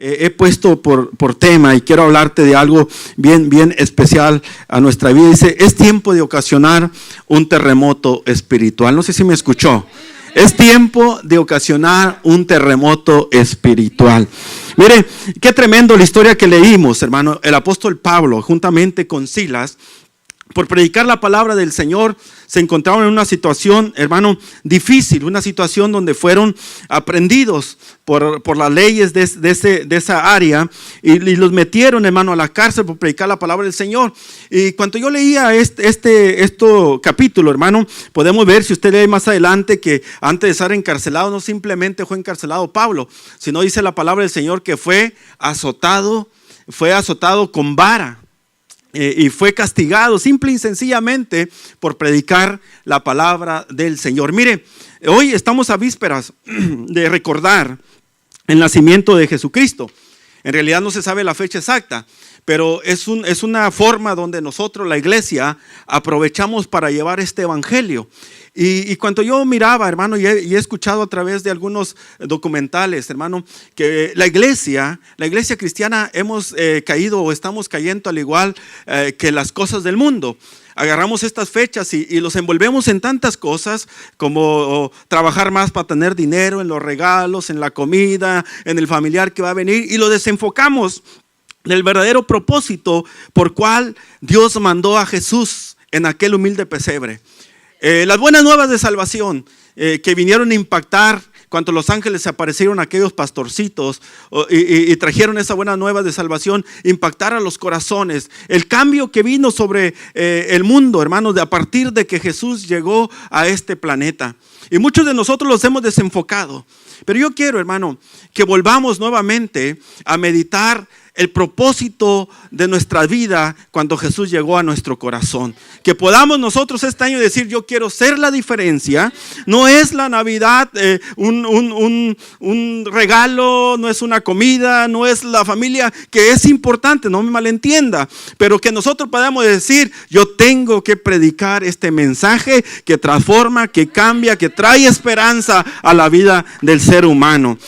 he puesto por tema y quiero hablarte de algo bien especial a nuestra vida. Dice, es tiempo de ocasionar un terremoto espiritual. No sé si me escuchó. Es tiempo de ocasionar un terremoto espiritual. Mire, qué tremendo la historia que leímos, hermano. El apóstol Pablo, juntamente con Silas, por predicar la palabra del Señor, se encontraron en una situación, hermano, difícil, una situación donde fueron aprendidos por las leyes de esa área y los metieron, hermano, a la cárcel por predicar la palabra del Señor. Y cuando yo leía este capítulo, hermano, podemos ver, si usted lee más adelante, que antes de estar encarcelado, no simplemente fue encarcelado Pablo, sino dice la palabra del Señor que fue azotado con vara. Y fue castigado simple y sencillamente por predicar la palabra del Señor. Mire, hoy estamos a vísperas de recordar el nacimiento de Jesucristo. En realidad no se sabe la fecha exacta, pero es una forma donde nosotros, la iglesia, aprovechamos para llevar este evangelio. Y cuando yo miraba, hermano, y he escuchado a través de algunos documentales, hermano, que la iglesia cristiana hemos caído o estamos cayendo al igual que las cosas del mundo. Agarramos estas fechas y los envolvemos en tantas cosas como trabajar más para tener dinero, en los regalos, en la comida, en el familiar que va a venir, y lo desenfocamos del verdadero propósito por cual Dios mandó a Jesús en aquel humilde pesebre. Las buenas nuevas de salvación que vinieron a impactar cuando los ángeles se aparecieron a aquellos pastorcitos y trajeron esa buena nueva de salvación, impactar a los corazones. El cambio que vino sobre el mundo, hermanos, a partir de que Jesús llegó a este planeta. Y muchos de nosotros los hemos desenfocado. Pero yo quiero, hermano, que volvamos nuevamente a meditar el propósito de nuestra vida cuando Jesús llegó a nuestro corazón. Que podamos nosotros este año decir, yo quiero ser la diferencia. No es la Navidad un regalo, no es una comida, no es la familia, que es importante, no me malentienda, pero que nosotros podamos decir, yo tengo que predicar este mensaje que transforma, que cambia, que trae esperanza a la vida del ser humano.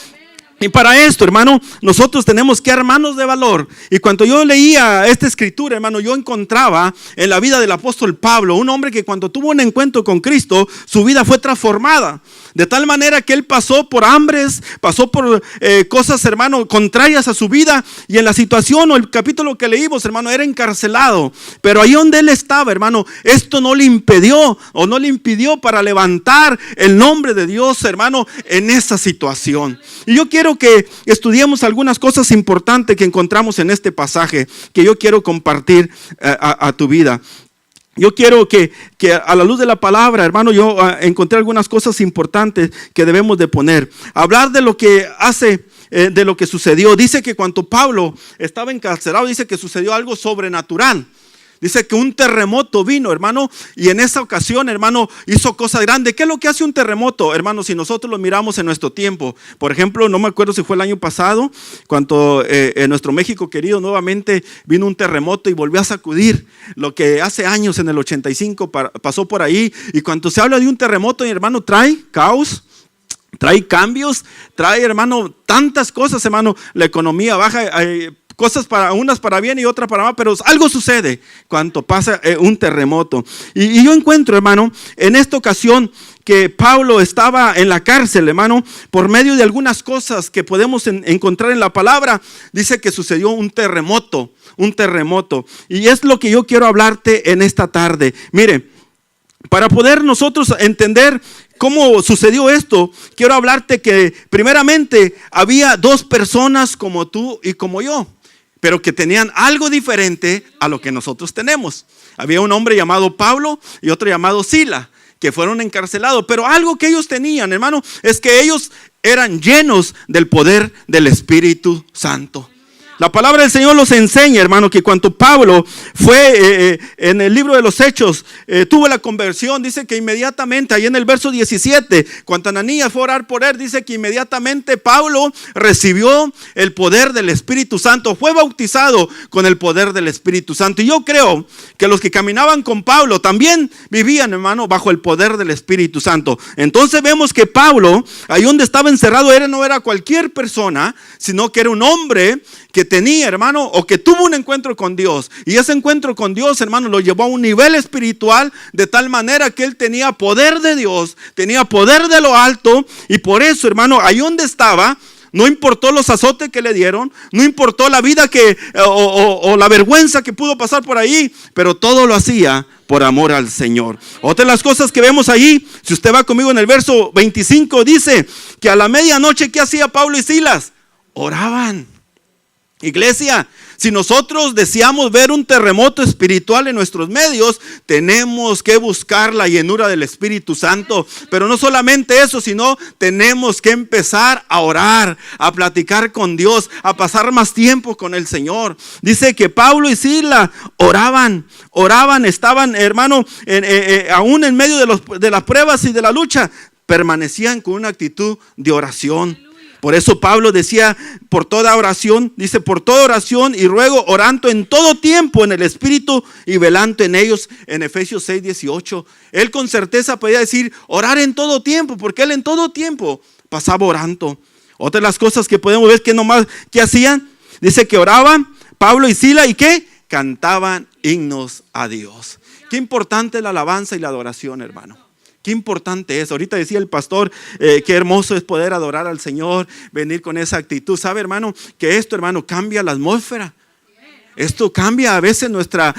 Y para esto, hermano, nosotros tenemos que armarnos de valor. Y cuando yo leía esta escritura, hermano, yo encontraba en la vida del apóstol Pablo, un hombre que cuando tuvo un encuentro con Cristo, su vida fue transformada. De tal manera que él pasó por hambres, pasó por cosas, hermano, contrarias a su vida. Y en la situación o el capítulo que leímos, hermano, era encarcelado. Pero ahí donde él estaba, hermano, esto no le impidió para levantar el nombre de Dios, hermano, en esa situación. Y yo quiero que estudiemos algunas cosas importantes que encontramos en este pasaje, que yo quiero compartir a tu vida. Yo quiero que a la luz de la palabra, hermano, yo encontré algunas cosas importantes que debemos de poner. Hablar de lo que de lo que sucedió. Dice que cuando Pablo estaba encarcelado, dice que sucedió algo sobrenatural. Dice que un terremoto vino, hermano, y en esa ocasión, hermano, hizo cosas grandes. ¿Qué es lo que hace un terremoto, hermano? Si nosotros lo miramos en nuestro tiempo. Por ejemplo, no me acuerdo si fue el año pasado, cuando en nuestro México querido nuevamente vino un terremoto y volvió a sacudir lo que hace años, en el 85, pasó por ahí. Y cuando se habla de un terremoto, hermano, trae caos, trae cambios, trae, hermano, tantas cosas, hermano. La economía baja, cosas unas para bien y otras para mal, pero algo sucede cuando pasa un terremoto. Y yo encuentro, hermano, en esta ocasión que Pablo estaba en la cárcel, hermano, por medio de algunas cosas que podemos encontrar en la palabra, dice que sucedió un terremoto. Y es lo que yo quiero hablarte en esta tarde. Mire, para poder nosotros entender cómo sucedió esto, quiero hablarte que primeramente había dos personas como tú y como yo, pero que tenían algo diferente a lo que nosotros tenemos. Había un hombre llamado Pablo y otro llamado Silas, que fueron encarcelados, pero algo que ellos tenían, hermano, es que ellos eran llenos del poder del Espíritu Santo. La palabra del Señor los enseña, hermano, que cuando Pablo fue en el libro de los Hechos, tuvo la conversión, dice que inmediatamente, ahí en el verso 17, cuando Ananías fue a orar por él, dice que inmediatamente Pablo recibió el poder del Espíritu Santo, fue bautizado con el poder del Espíritu Santo. Y yo creo que los que caminaban con Pablo también vivían, hermano, bajo el poder del Espíritu Santo. Entonces vemos que Pablo, ahí donde estaba encerrado, no era cualquier persona, sino que era un hombre que tenía, hermano, o que tuvo un encuentro con Dios. Y ese encuentro con Dios, hermano, lo llevó a un nivel espiritual de tal manera que él tenía poder de Dios, tenía poder de lo alto. Y por eso, hermano, ahí donde estaba, no importó los azotes que le dieron, no importó la vida o la vergüenza que pudo pasar por ahí, pero todo lo hacía por amor al Señor. Otra de las cosas que vemos ahí, si usted va conmigo en el verso 25, dice que a la medianoche, ¿qué hacía Pablo y Silas? Oraban. Iglesia, si nosotros deseamos ver un terremoto espiritual en nuestros medios, tenemos que buscar la llenura del Espíritu Santo. Pero no solamente eso, sino tenemos que empezar a orar, a platicar con Dios, a pasar más tiempo con el Señor. Dice que Pablo y Silas oraban, estaban, hermano, aún en medio de las pruebas y de la lucha, permanecían con una actitud de oración. Por eso Pablo decía, por toda oración y ruego, orando en todo tiempo en el Espíritu y velando en ellos, en Efesios 6:18. Él con certeza podía decir, orar en todo tiempo, porque él en todo tiempo pasaba orando. Otra de las cosas que podemos ver que nomás, ¿qué hacían? Dice que oraban, Pablo y Silas, ¿y qué? Cantaban himnos a Dios. Qué importante es la alabanza y la adoración, hermano. Qué importante es. Ahorita decía el pastor, qué hermoso es poder adorar al Señor, venir con esa actitud. ¿Sabe, hermano? Que esto, hermano, cambia la atmósfera. Esto cambia a veces nuestra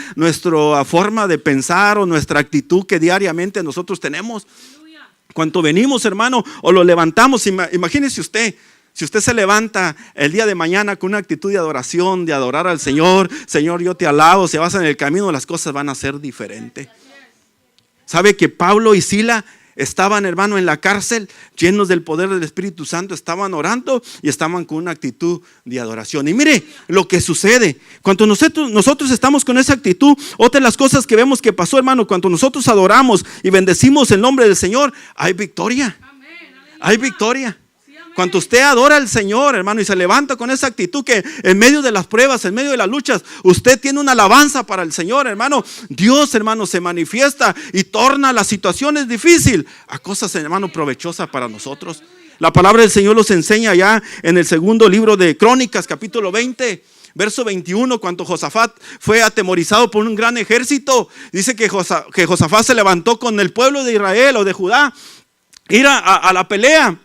forma de pensar o nuestra actitud que diariamente nosotros tenemos. Cuando venimos, hermano, o lo levantamos, imagínese usted. Si usted se levanta el día de mañana con una actitud de adoración, de adorar al Señor, Señor, yo te alabo, si vas en el camino, las cosas van a ser diferentes. ¿Sabe que Pablo y Silas estaban, hermano, en la cárcel, llenos del poder del Espíritu Santo, estaban orando y estaban con una actitud de adoración? Y mire lo que sucede cuando nosotros estamos con esa actitud. Otra de las cosas que vemos que pasó, hermano, cuando nosotros adoramos y bendecimos el nombre del Señor, hay victoria. Hay victoria. Cuando usted adora al Señor, hermano, y se levanta con esa actitud que en medio de las pruebas, en medio de las luchas, usted tiene una alabanza para el Señor, hermano, Dios, hermano, se manifiesta y torna las situaciones difíciles a cosas, hermano, provechosas para nosotros. La palabra del Señor los enseña ya en el segundo libro de Crónicas, capítulo 20. Verso 21, cuando Josafat fue atemorizado por un gran ejército, dice que Josafat se levantó con el pueblo de Israel o de Judá, ir a la pelea.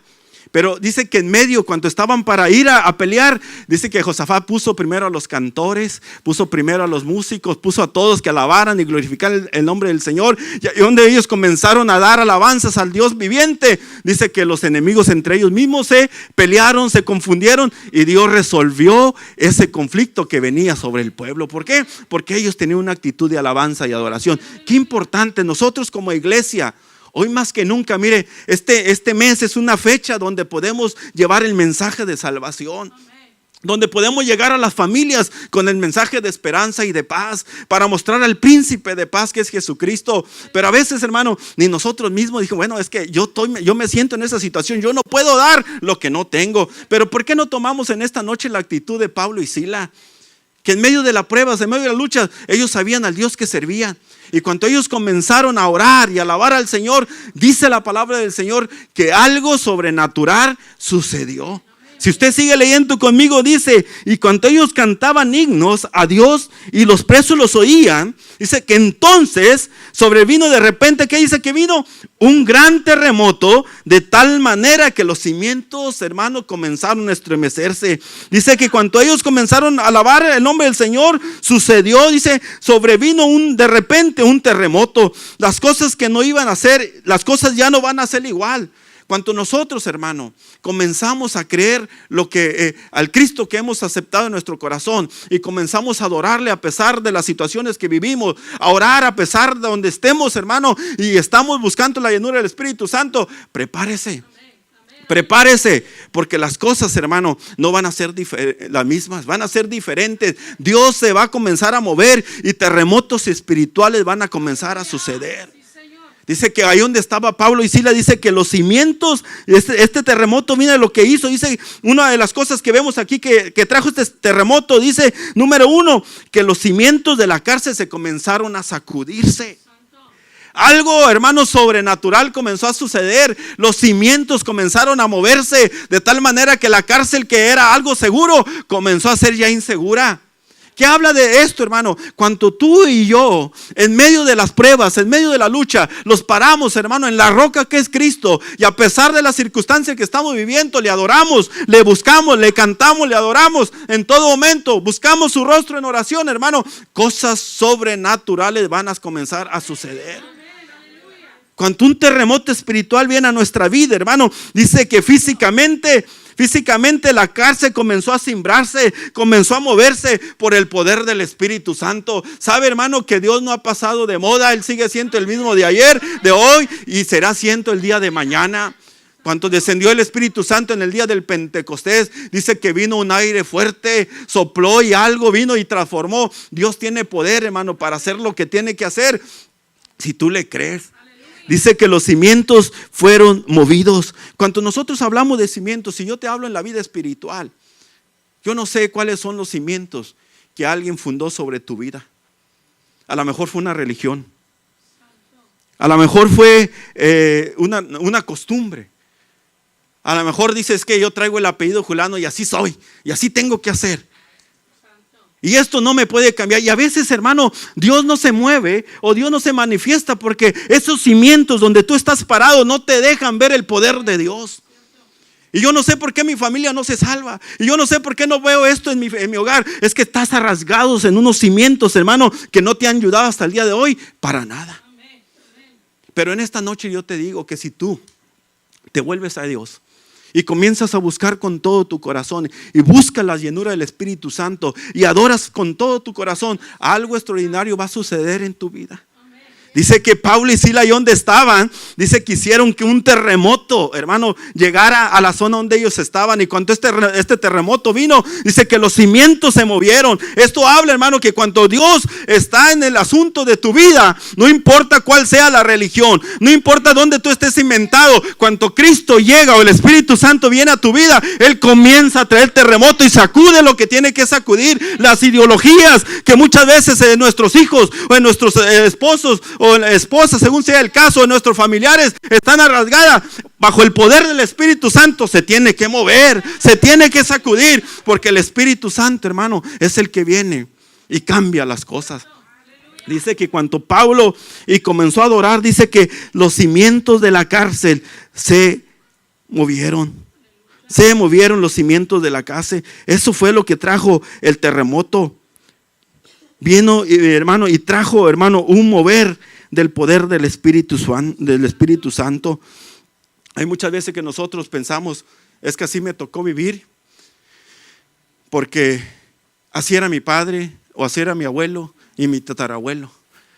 Pero dice que en medio, cuando estaban para ir a pelear, dice que Josafat puso primero a los cantores, puso primero a los músicos, puso a todos que alabaran y glorificaran el nombre del Señor. Y donde ellos comenzaron a dar alabanzas al Dios viviente, dice que los enemigos entre ellos mismos se pelearon, se confundieron y Dios resolvió ese conflicto que venía sobre el pueblo. ¿Por qué? Porque ellos tenían una actitud de alabanza y adoración. Qué importante, nosotros como iglesia, hoy más que nunca, mire, este mes es una fecha donde podemos llevar el mensaje de salvación. Donde podemos llegar a las familias con el mensaje de esperanza y de paz, para mostrar al príncipe de paz que es Jesucristo. Pero a veces, hermano, ni nosotros mismos dijimos, bueno, es que yo me siento en esa situación, yo no puedo dar lo que no tengo. Pero ¿por qué no tomamos en esta noche la actitud de Pablo y Silas? Que en medio de las pruebas, en medio de la lucha, ellos sabían al Dios que servían. Y cuando ellos comenzaron a orar y a alabar al Señor, dice la palabra del Señor que algo sobrenatural sucedió. Si usted sigue leyendo conmigo, dice, y cuando ellos cantaban himnos a Dios y los presos los oían, dice que entonces sobrevino de repente, ¿qué dice que vino? Un gran terremoto, de tal manera que los cimientos, hermanos, comenzaron a estremecerse. Dice que cuando ellos comenzaron a alabar el nombre del Señor, sucedió, dice, sobrevino de repente un terremoto. Las cosas que no iban a hacer, las cosas ya no van a ser igual. Cuando nosotros, hermano, comenzamos a creer al Cristo que hemos aceptado en nuestro corazón y comenzamos a adorarle a pesar de las situaciones que vivimos, a orar a pesar de donde estemos, hermano, y estamos buscando la llenura del Espíritu Santo, prepárese. Prepárese, porque las cosas, hermano, no van a ser las mismas, van a ser diferentes. Dios se va a comenzar a mover y terremotos espirituales van a comenzar a suceder. Dice que ahí donde estaba Pablo y Silas, dice que los cimientos, este terremoto, mira lo que hizo. Dice, una de las cosas que vemos aquí que trajo este terremoto, dice, número 1, que los cimientos de la cárcel se comenzaron a sacudirse. Algo, hermano, sobrenatural comenzó a suceder. Los cimientos comenzaron a moverse de tal manera que la cárcel, que era algo seguro, comenzó a ser ya insegura. ¿Qué habla de esto, hermano? Cuando tú y yo, en medio de las pruebas, en medio de la lucha, los paramos, hermano, en la roca que es Cristo, y a pesar de las circunstancias que estamos viviendo, le adoramos, le buscamos, le cantamos, le adoramos en todo momento, buscamos su rostro en oración, hermano, cosas sobrenaturales van a comenzar a suceder. Cuando un terremoto espiritual viene a nuestra vida, hermano, dice que físicamente la cárcel comenzó a cimbrarse, comenzó a moverse por el poder del Espíritu Santo. Sabe, hermano, que Dios no ha pasado de moda. Él sigue siendo el mismo de ayer, de hoy, y será siendo el día de mañana. Cuando descendió el Espíritu Santo en el día del Pentecostés, dice que vino un aire fuerte, sopló y algo vino y transformó. Dios tiene poder, hermano, para hacer lo que tiene que hacer, si tú le crees. Dice que los cimientos fueron movidos. Cuando nosotros hablamos de cimientos, si yo te hablo en la vida espiritual, yo no sé cuáles son los cimientos que alguien fundó sobre tu vida. A lo mejor fue una religión. A lo mejor fue una costumbre. A lo mejor dices que yo traigo el apellido Julano y así soy, y así tengo que hacer. Y esto no me puede cambiar. Y a veces, hermano, Dios no se mueve o Dios no se manifiesta porque esos cimientos donde tú estás parado no te dejan ver el poder de Dios. Y yo no sé por qué mi familia no se salva. Y yo no sé por qué no veo esto en mi hogar. Es que estás arrasgados en unos cimientos, hermano, que no te han ayudado hasta el día de hoy para nada. Pero en esta noche yo te digo que si tú te vuelves a Dios y comienzas a buscar con todo tu corazón y buscas la llenura del Espíritu Santo y adoras con todo tu corazón, algo extraordinario va a suceder en tu vida. Dice que Pablo y Silas, donde estaban, dice que hicieron que un terremoto, hermano, llegara a la zona donde ellos estaban. Y cuando este terremoto vino, dice que los cimientos se movieron. Esto habla, hermano, que cuando Dios está en el asunto de tu vida, no importa cuál sea la religión, no importa dónde tú estés inventado, cuando Cristo llega o el Espíritu Santo viene a tu vida, Él comienza a traer terremoto y sacude lo que tiene que sacudir. Las ideologías que muchas veces en nuestros hijos o en nuestros esposos o en la esposa, según sea el caso, de nuestros familiares, están arrasgadas bajo el poder del Espíritu Santo. Se tiene que mover, se tiene que sacudir, porque el Espíritu Santo, hermano, es el que viene y cambia las cosas. Dice que cuando Pablo y comenzó a adorar, dice que los cimientos de la cárcel se movieron. Se movieron los cimientos de la cárcel. Eso fue lo que trajo el terremoto. Vino, hermano, y trajo, hermano, un mover del poder del Espíritu Santo. Hay muchas veces que nosotros pensamos, es que así me tocó vivir, porque así era mi padre, o así era mi abuelo y mi tatarabuelo.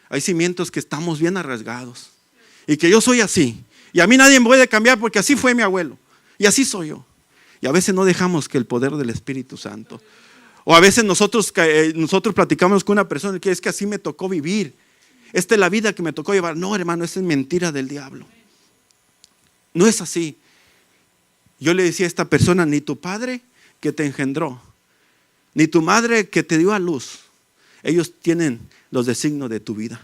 Hay cimientos que estamos bien arrasgados, y que yo soy así, y a mí nadie me puede cambiar porque así fue mi abuelo, y así soy yo. Y a veces no dejamos que el poder del Espíritu Santo, o a veces nosotros platicamos con una persona que es que así me tocó vivir. Esta es la vida que me tocó llevar. No, hermano, esa es mentira del diablo. No es así. Yo le decía a esta persona, ni tu padre que te engendró, ni tu madre que te dio a luz, ellos tienen los designios de tu vida.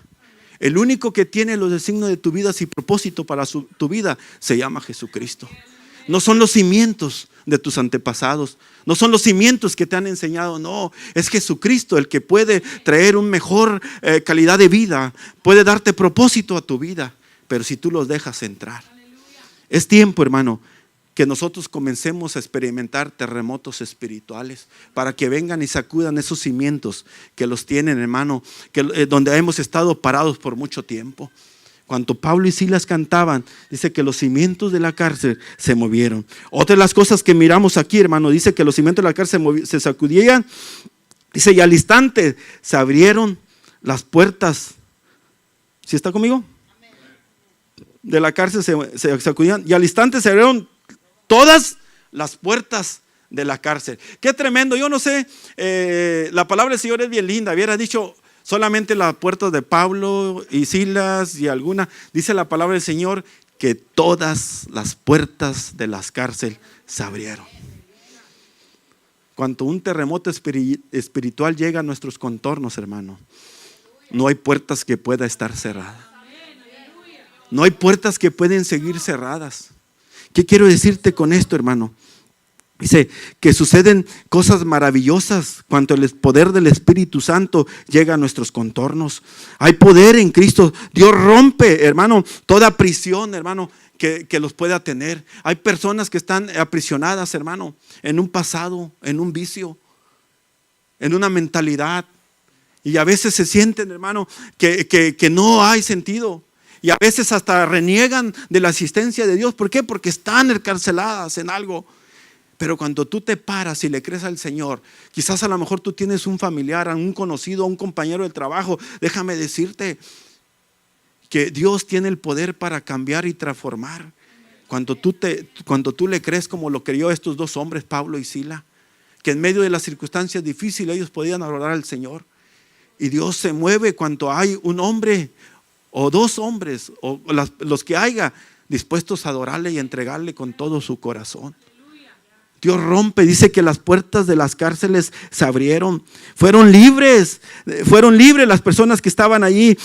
El único que tiene los designios de tu vida y propósito para tu vida se llama Jesucristo. No son los cimientos de tus antepasados, no son los cimientos que te han enseñado, no, es Jesucristo el que puede traer una mejor calidad de vida, puede darte propósito a tu vida, pero si tú los dejas entrar. Es tiempo, hermano, que nosotros comencemos a experimentar terremotos espirituales para que vengan y sacudan esos cimientos que los tienen, hermano, donde hemos estado parados por mucho tiempo. Cuando Pablo y Silas cantaban, dice que los cimientos de la cárcel se movieron. Otra de las cosas que miramos aquí, hermano, dice que los cimientos de la cárcel se sacudían. Dice, y al instante se abrieron las puertas. ¿Sí está conmigo? De la cárcel se sacudían. Y al instante se abrieron todas las puertas de la cárcel. Qué tremendo. Yo no sé, la palabra del Señor es bien linda. Hubiera dicho solamente las puertas de Pablo y Silas y alguna. Dice la palabra del Señor que todas las puertas de las cárceles se abrieron. Cuando un terremoto espiritual llega a nuestros contornos, hermano, no hay puertas que pueda estar cerradas. No hay puertas que pueden seguir cerradas. ¿Qué quiero decirte con esto, hermano? Dice que suceden cosas maravillosas cuando el poder del Espíritu Santo llega a nuestros contornos. Hay poder en Cristo. Dios rompe, hermano, toda prisión, hermano, que los pueda tener. Hay personas que están aprisionadas, hermano, en un pasado, en un vicio, en una mentalidad. Y a veces se sienten, hermano, que no hay sentido. Y a veces hasta reniegan de la asistencia de Dios. ¿Por qué? Porque están encarceladas en algo. Pero cuando tú te paras y le crees al Señor, quizás a lo mejor tú tienes un familiar, un conocido, un compañero del trabajo. Déjame decirte que Dios tiene el poder para cambiar y transformar. Cuando tú le crees como lo creyó estos dos hombres, Pablo y Sila, que en medio de las circunstancias difíciles ellos podían adorar al Señor. Y Dios se mueve cuando hay un hombre o dos hombres o los que haya dispuestos a adorarle y entregarle con todo su corazón. Dios rompe, dice que las puertas de las cárceles se abrieron, fueron libres las personas que estaban allí.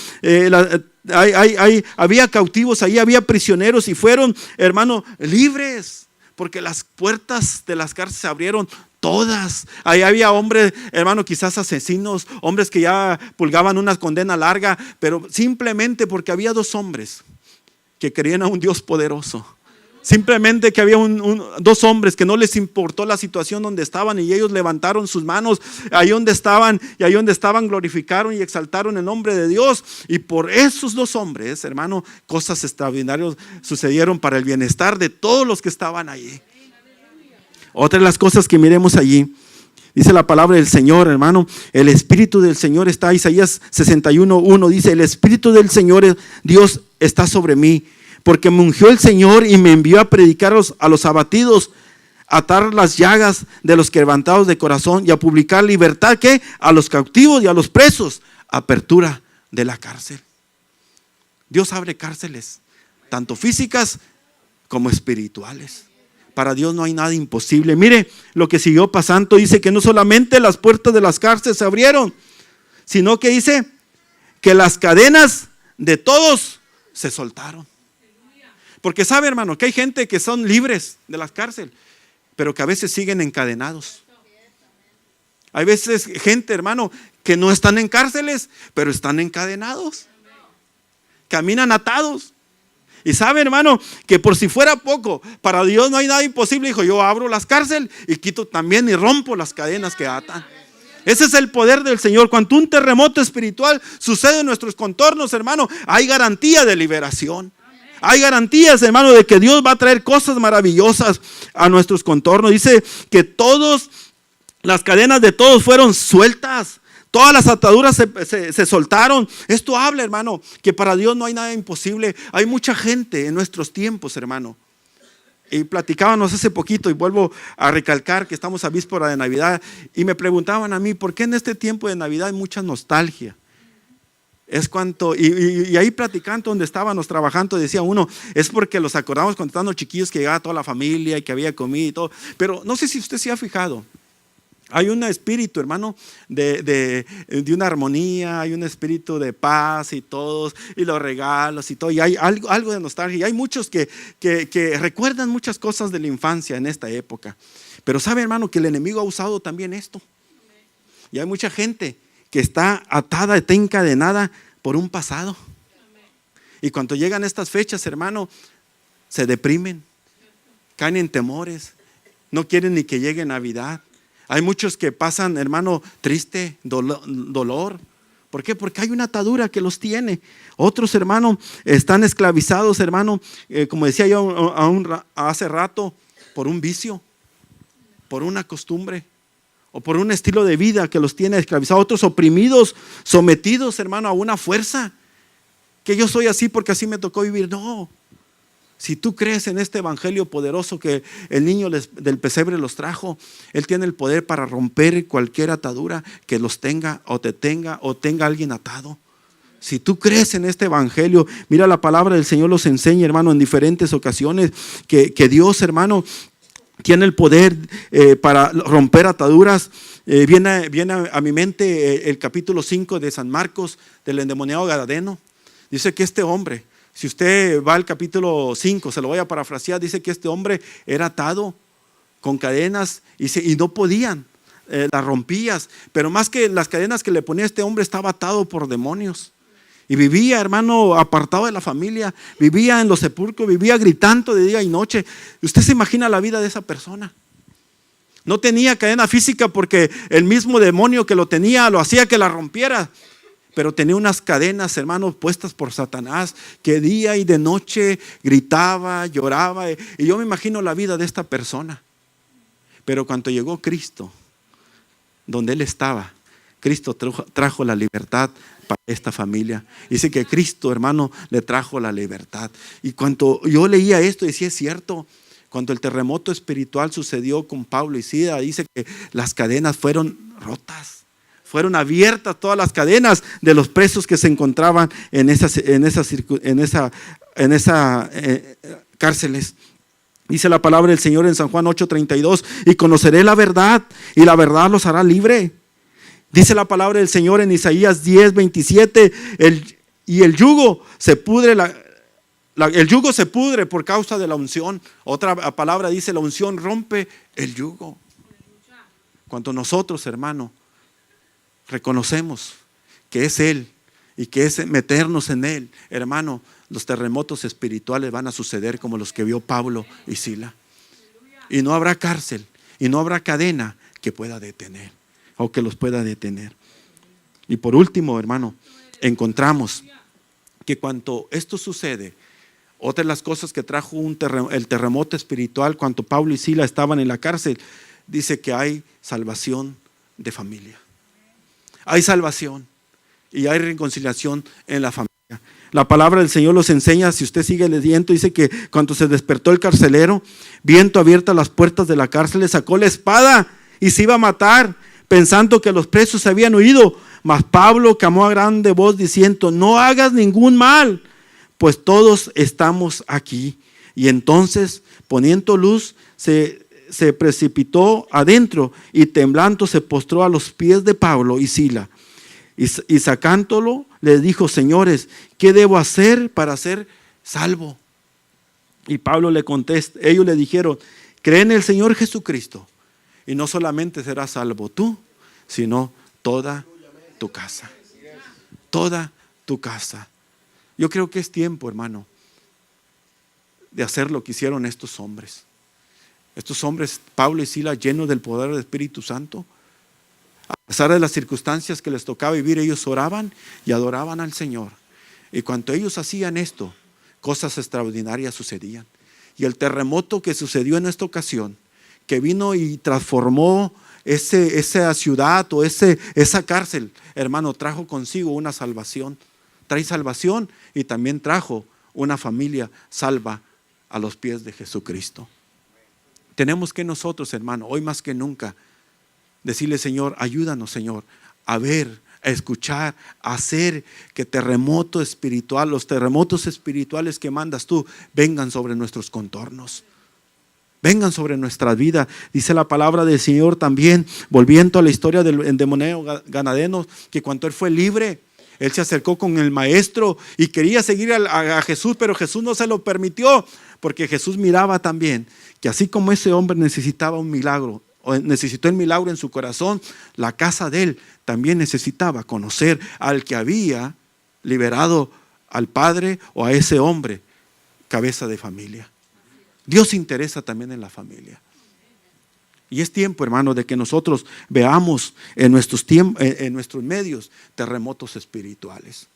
Había cautivos allí, había prisioneros y fueron, hermano, libres, porque las puertas de las cárceles se abrieron todas. Ahí había hombres, hermano, quizás asesinos, hombres que ya purgaban una condena larga, pero simplemente porque había dos hombres que creían a un Dios poderoso. Simplemente que había dos hombres que no les importó la situación donde estaban y ellos levantaron sus manos ahí donde estaban y ahí donde estaban glorificaron y exaltaron el nombre de Dios. Y por esos dos hombres, hermano, cosas extraordinarias sucedieron para el bienestar de todos los que estaban allí. Otra de las cosas que miremos allí, dice la palabra del Señor, hermano, el Espíritu del Señor está, Isaías 61:1 dice, el Espíritu del Señor Dios está sobre mí, porque me ungió el Señor y me envió a predicar a los abatidos, a atar las llagas de los quebrantados de corazón y a publicar libertad, ¿qué? A los cautivos y a los presos, apertura de la cárcel. Dios abre cárceles, tanto físicas como espirituales. Para Dios no hay nada imposible. Mire lo que siguió pasando, dice que no solamente las puertas de las cárceles se abrieron, sino que dice que las cadenas de todos se soltaron. Porque sabe, hermano, que hay gente que son libres de las cárceles, pero que a veces siguen encadenados. Hay veces gente, hermano, que no están en cárceles, pero están encadenados. Caminan atados. Y sabe, hermano, que por si fuera poco, para Dios no hay nada imposible. Dijo, yo abro las cárceles y quito también y rompo las cadenas que atan. Ese es el poder del Señor. Cuando un terremoto espiritual sucede en nuestros contornos, hermano, hay garantía de liberación. Hay garantías, hermano, de que Dios va a traer cosas maravillosas a nuestros contornos. Dice que todas las cadenas de todos fueron sueltas. Todas las ataduras se soltaron. Esto habla, hermano, que para Dios no hay nada imposible. Hay mucha gente en nuestros tiempos, hermano. Y platicábamos hace poquito y vuelvo a recalcar que estamos a víspera de Navidad. Y me preguntaban a mí, ¿por qué en este tiempo de Navidad hay mucha nostalgia? Es cuanto, y ahí platicando donde estábamos trabajando, decía uno, es porque los acordamos cuando estábamos chiquillos que llegaba toda la familia y que había comida y todo. Pero no sé si usted se ha fijado, hay un espíritu, hermano, de una armonía, hay un espíritu de paz y todos, y los regalos y todo, y hay algo de nostalgia. Y hay muchos que recuerdan muchas cosas de la infancia en esta época. Pero sabe, hermano, que el enemigo ha usado también esto. Y hay mucha gente que está atada, está encadenada por un pasado. Y cuando llegan estas fechas, hermano, se deprimen, caen en temores, no quieren ni que llegue Navidad. Hay muchos que pasan, hermano, triste, dolor. ¿Por qué? Porque hay una atadura que los tiene. Otros, hermano, están esclavizados, hermano, como decía yo hace rato, por un vicio, por una costumbre o por un estilo de vida que los tiene esclavizados. Otros oprimidos, sometidos, hermano, a una fuerza. Que yo soy así porque así me tocó vivir. No, Si tú crees en este evangelio poderoso que el niño del pesebre los trajo, Él tiene el poder para romper cualquier atadura que los tenga o tenga alguien atado. Si tú crees en este evangelio, mira, la palabra del Señor los enseña, hermano, en diferentes ocasiones que Dios, hermano, tiene el poder para romper ataduras. Viene a mi mente el capítulo 5 de San Marcos, del endemoniado Gadareno. Dice que este hombre, si usted va al capítulo 5, se lo voy a parafrasear, dice que este hombre era atado con cadenas y no podían, las rompías, pero más que las cadenas que le ponía este hombre, estaba atado por demonios. Y vivía, hermano, apartado de la familia, vivía en los sepulcros, vivía gritando de día y noche. Usted se imagina la vida de esa persona. No tenía cadena física porque el mismo demonio que lo tenía lo hacía que la rompiera. Pero tenía unas cadenas, hermanos, puestas por Satanás, que día y de noche gritaba, lloraba. Y yo me imagino la vida de esta persona. Pero cuando llegó Cristo, donde Él estaba, Cristo trajo la libertad para esta familia. Dice que Cristo, hermano, le trajo la libertad. Y cuando yo leía esto, decía, es cierto. Cuando el terremoto espiritual sucedió con Pablo y Sila, dice que las cadenas fueron rotas. Fueron abiertas todas las cadenas de los presos que se encontraban en esas cárceles. Dice la palabra del Señor en San Juan 8:32, y conoceré la verdad, y la verdad los hará libre. Dice la palabra del Señor en Isaías 10:27, el yugo se pudre, el yugo se pudre por causa de la unción. Otra palabra dice, la unción rompe el yugo. Cuando nosotros, hermano, reconocemos que es Él y que es meternos en Él, hermano, los terremotos espirituales van a suceder como los que vio Pablo y Sila. Y no habrá cárcel y no habrá cadena que pueda detener o que los pueda detener. Y por último, hermano, encontramos que cuando esto sucede, otra de las cosas que trajo el terremoto espiritual cuando Pablo y Sila estaban en la cárcel, dice que hay salvación de familia. Hay salvación y hay reconciliación en la familia. La palabra del Señor los enseña, si usted sigue leyendo, dice que cuando se despertó el carcelero, viendo abiertas las puertas de la cárcel, le sacó la espada y se iba a matar, pensando que los presos se habían huido. Mas Pablo clamó a grande voz diciendo, no hagas ningún mal, pues todos estamos aquí. Y entonces, poniendo luz, se precipitó adentro y temblando se postró a los pies de Pablo y Sila. Y sacándolo, les dijo, señores, ¿qué debo hacer para ser salvo? Y Pablo le contesta, ellos le dijeron, cree en el Señor Jesucristo y no solamente serás salvo tú, sino toda tu casa. Toda tu casa. Yo creo que es tiempo, hermano, de hacer lo que hicieron estos hombres. Estos hombres, Pablo y Sila, llenos del poder del Espíritu Santo, a pesar de las circunstancias que les tocaba vivir, ellos oraban y adoraban al Señor. Y cuando ellos hacían esto, cosas extraordinarias sucedían. Y el terremoto que sucedió en esta ocasión, que vino y transformó esa ciudad o esa cárcel, hermano, trajo consigo una salvación. Trae salvación y también trajo una familia salva a los pies de Jesucristo. Tenemos que nosotros, hermano, hoy más que nunca, decirle, Señor, ayúdanos, Señor, a ver, a escuchar, a hacer que los terremotos espirituales que mandas tú, vengan sobre nuestros contornos. Vengan sobre nuestra vida. Dice la palabra del Señor también, volviendo a la historia del endemoniado Gadareno, que cuando él fue libre, él se acercó con el maestro y quería seguir a Jesús, pero Jesús no se lo permitió, porque Jesús miraba también que así como ese hombre necesitaba un milagro, o necesitó el milagro en su corazón, la casa de él también necesitaba conocer al que había liberado al padre o a ese hombre, cabeza de familia. Dios se interesa también en la familia. Y es tiempo, hermano, de que nosotros veamos en nuestros medios terremotos espirituales.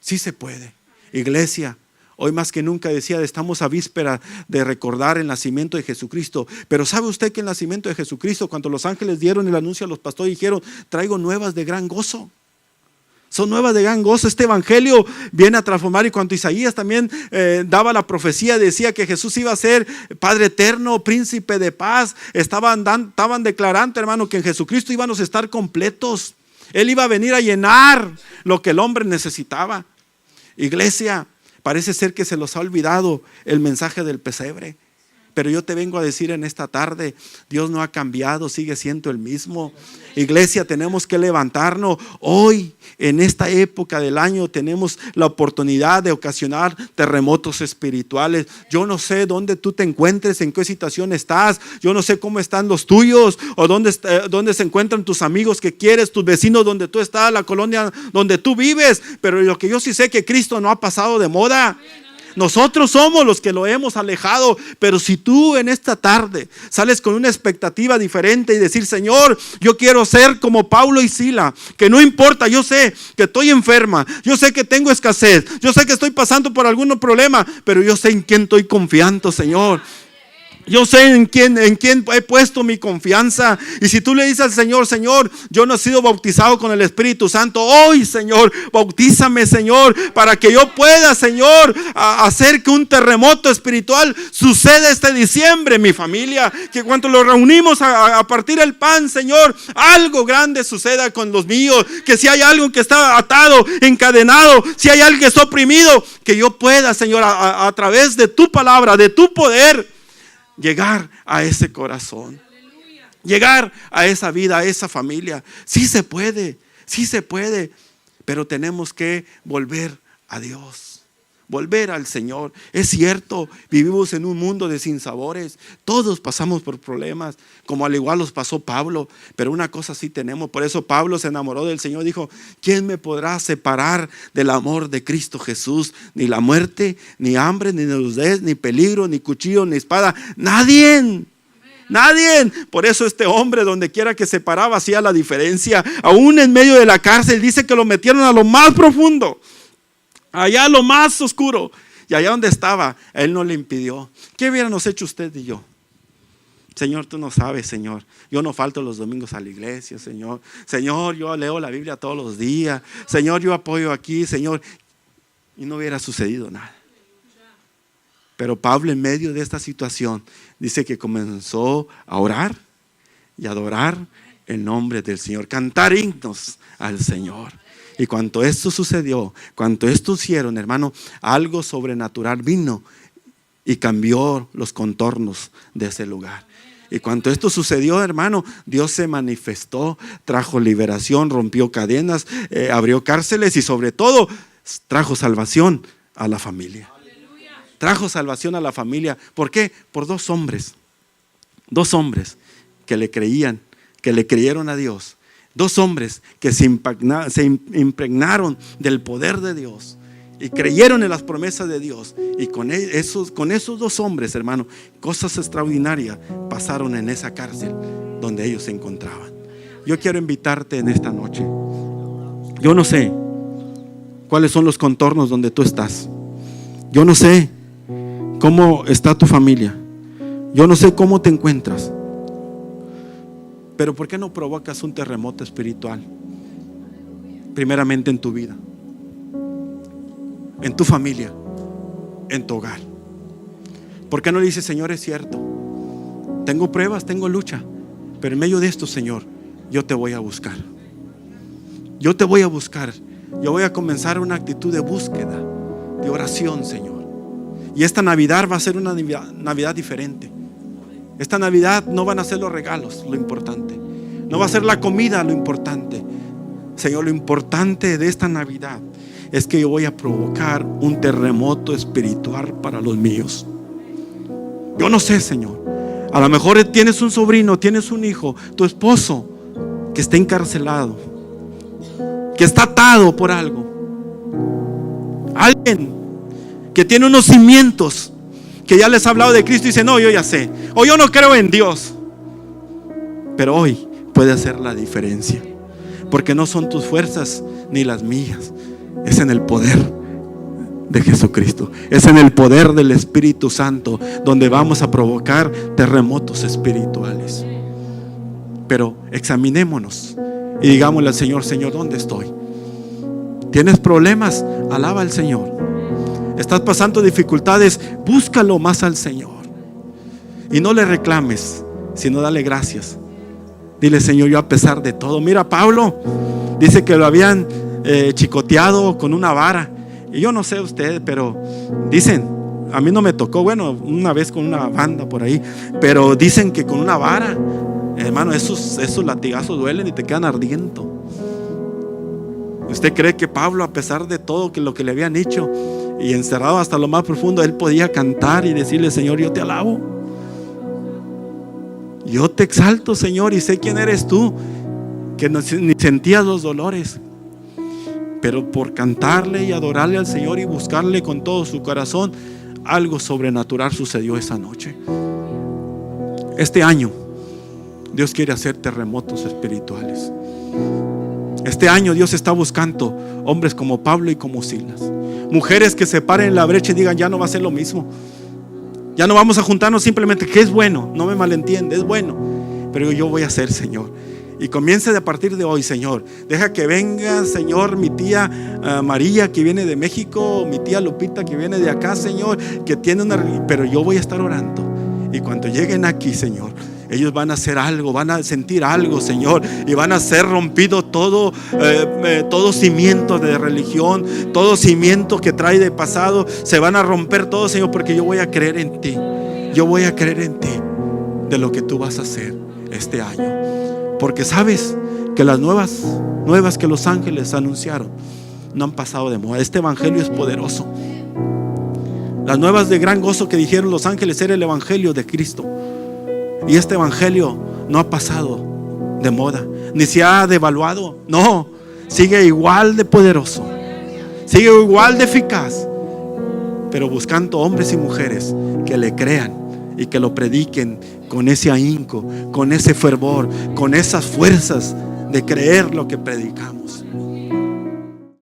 Sí se puede. Iglesia, hoy más que nunca decía, estamos a víspera de recordar el nacimiento de Jesucristo. Pero ¿sabe usted que el nacimiento de Jesucristo, cuando los ángeles dieron el anuncio a los pastores, dijeron, traigo nuevas de gran gozo? Son nuevas de gran gozo. Este evangelio viene a transformar. Y cuando Isaías también daba la profecía, decía que Jesús iba a ser Padre eterno, príncipe de paz. Estaban declarando, hermano, que en Jesucristo íbamos a estar completos. Él iba a venir a llenar lo que el hombre necesitaba. Iglesia, parece ser que se los ha olvidado el mensaje del pesebre. Pero yo te vengo a decir en esta tarde, Dios no ha cambiado, sigue siendo el mismo. Iglesia, tenemos que levantarnos. Hoy, en esta época del año, tenemos la oportunidad de ocasionar terremotos espirituales. Yo no sé dónde tú te encuentres, en qué situación estás. Yo no sé cómo están los tuyos, o dónde se encuentran tus amigos que quieres, tus vecinos donde tú estás, la colonia donde tú vives. Pero lo que yo sí sé, que Cristo no ha pasado de moda. Nosotros somos los que lo hemos alejado. Pero si tú en esta tarde sales con una expectativa diferente y decir: Señor, yo quiero ser como Pablo y Sila, que no importa, yo sé que estoy enferma, yo sé que tengo escasez, yo sé que estoy pasando por algún problema, pero yo sé en quién estoy confiando, Señor. Yo sé en quién he puesto mi confianza. Y si tú le dices al Señor: Señor, yo no he sido bautizado con el Espíritu Santo, hoy, Señor, bautízame, Señor, para que yo pueda, Señor, hacer que un terremoto espiritual suceda este diciembre en mi familia. Que cuando lo reunimos a partir el pan, Señor, algo grande suceda con los míos. Que si hay algo que está atado, encadenado, si hay alguien que está oprimido, que yo pueda, Señor, a través de tu palabra, de tu poder, llegar a ese corazón, llegar a esa vida, a esa familia. Sí se puede, pero tenemos que volver a Dios, volver al Señor. Es cierto, vivimos en un mundo de sinsabores. Todos pasamos por problemas, como al igual los pasó Pablo. Pero una cosa sí tenemos. Por eso Pablo se enamoró del Señor. Dijo: ¿quién me podrá separar del amor de Cristo Jesús? Ni la muerte, ni hambre, ni desnudez, ni peligro, ni cuchillo, ni espada. Nadie. Por eso este hombre, donde quiera que se paraba, hacía la diferencia. Aún en medio de la cárcel, dice que lo metieron a lo más profundo, allá lo más oscuro, y allá donde estaba, Él no le impidió. ¿Qué hubiéramos hecho usted y yo? Señor, tú no sabes, Señor. Yo no falto los domingos a la iglesia, Señor. Señor, yo leo la Biblia todos los días. Señor, yo apoyo aquí, Señor. Y no hubiera sucedido nada. Pero Pablo, en medio de esta situación, dice que comenzó a orar y adorar el nombre del Señor, cantar himnos al Señor. Y cuando esto sucedió, cuando esto hicieron, hermano, algo sobrenatural vino y cambió los contornos de ese lugar. Y cuando esto sucedió, hermano, Dios se manifestó, trajo liberación, rompió cadenas, abrió cárceles y sobre todo trajo salvación a la familia. Trajo salvación a la familia. ¿Por qué? Por dos hombres que le creían, que le creyeron a Dios. Dos hombres que se impregnaron del poder de Dios y creyeron en las promesas de Dios. Y con esos dos hombres, hermano, cosas extraordinarias pasaron en esa cárcel donde ellos se encontraban. Yo quiero invitarte en esta noche. Yo no sé cuáles son los contornos donde tú estás. Yo no sé cómo está tu familia. Yo no sé cómo te encuentras. Pero ¿por qué no provocas un terremoto espiritual? Primeramente en tu vida, en tu familia, en tu hogar. ¿Por qué no le dices: Señor, es cierto, tengo pruebas, tengo lucha, pero en medio de esto, Señor, yo te voy a buscar. Yo te voy a buscar. Yo voy a comenzar una actitud de búsqueda, de oración, Señor. Y esta Navidad va a ser una Navidad diferente. Esta Navidad no van a ser los regalos lo importante, no va a ser la comida lo importante. Señor, lo importante de esta Navidad es que yo voy a provocar un terremoto espiritual para los míos. Yo no sé, Señor, a lo mejor tienes un sobrino, tienes un hijo, tu esposo que está encarcelado, que está atado por algo. Alguien que tiene unos cimientos, que ya les ha hablado de Cristo y dice: no, yo ya sé, o yo no creo en Dios. Pero hoy puede hacer la diferencia, porque no son tus fuerzas ni las mías, es en el poder de Jesucristo, es en el poder del Espíritu Santo donde vamos a provocar terremotos espirituales. Pero examinémonos y digámosle al Señor: Señor, ¿dónde estoy? ¿Tienes problemas? Alaba al Señor. ¿Estás pasando dificultades? Búscalo más al Señor. Y no le reclames, sino dale gracias. Dile: Señor, yo a pesar de todo. Mira, Pablo dice que lo habían chicoteado con una vara. Y yo no sé usted, pero dicen, a mí no me tocó, bueno, una vez con una banda por ahí, pero dicen que con una vara, hermano, esos latigazos duelen y te quedan ardiendo. ¿Usted cree que Pablo, a pesar de todo que lo que le habían hecho y encerrado hasta lo más profundo, él podía cantar y decirle: Señor, yo te alabo, yo te exalto, Señor, y sé quién eres tú, que ni sentías los dolores, pero por cantarle y adorarle al Señor y buscarle con todo su corazón, algo sobrenatural sucedió esa noche. Este año Dios quiere hacer terremotos espirituales. Este año Dios está buscando hombres como Pablo y como Silas, mujeres que se paren en la brecha y digan: ya no va a ser lo mismo, ya no vamos a juntarnos simplemente, que es bueno, no me malentiende, es bueno, pero yo voy a hacer, Señor. Y comience de a partir de hoy, Señor. Deja que venga, Señor, mi tía María, que viene de México, mi tía Lupita, que viene de acá, Señor, que tiene pero yo voy a estar orando. Y cuando lleguen aquí, Señor, ellos van a hacer algo, van a sentir algo, Señor, y van a ser rompido todo cimiento de religión, todo cimiento que trae de pasado. Se van a romper todo, Señor, porque yo voy a creer en ti. Yo voy a creer en ti, de lo que tú vas a hacer este año. Porque sabes que las nuevas que los ángeles anunciaron no han pasado de moda. Este evangelio es poderoso. Las nuevas de gran gozo que dijeron los ángeles era el evangelio de Cristo. Y este evangelio no ha pasado de moda, ni se ha devaluado. No, sigue igual de poderoso, sigue igual de eficaz, pero buscando hombres y mujeres que le crean y que lo prediquen con ese ahínco, con ese fervor, con esas fuerzas de creer lo que predicamos.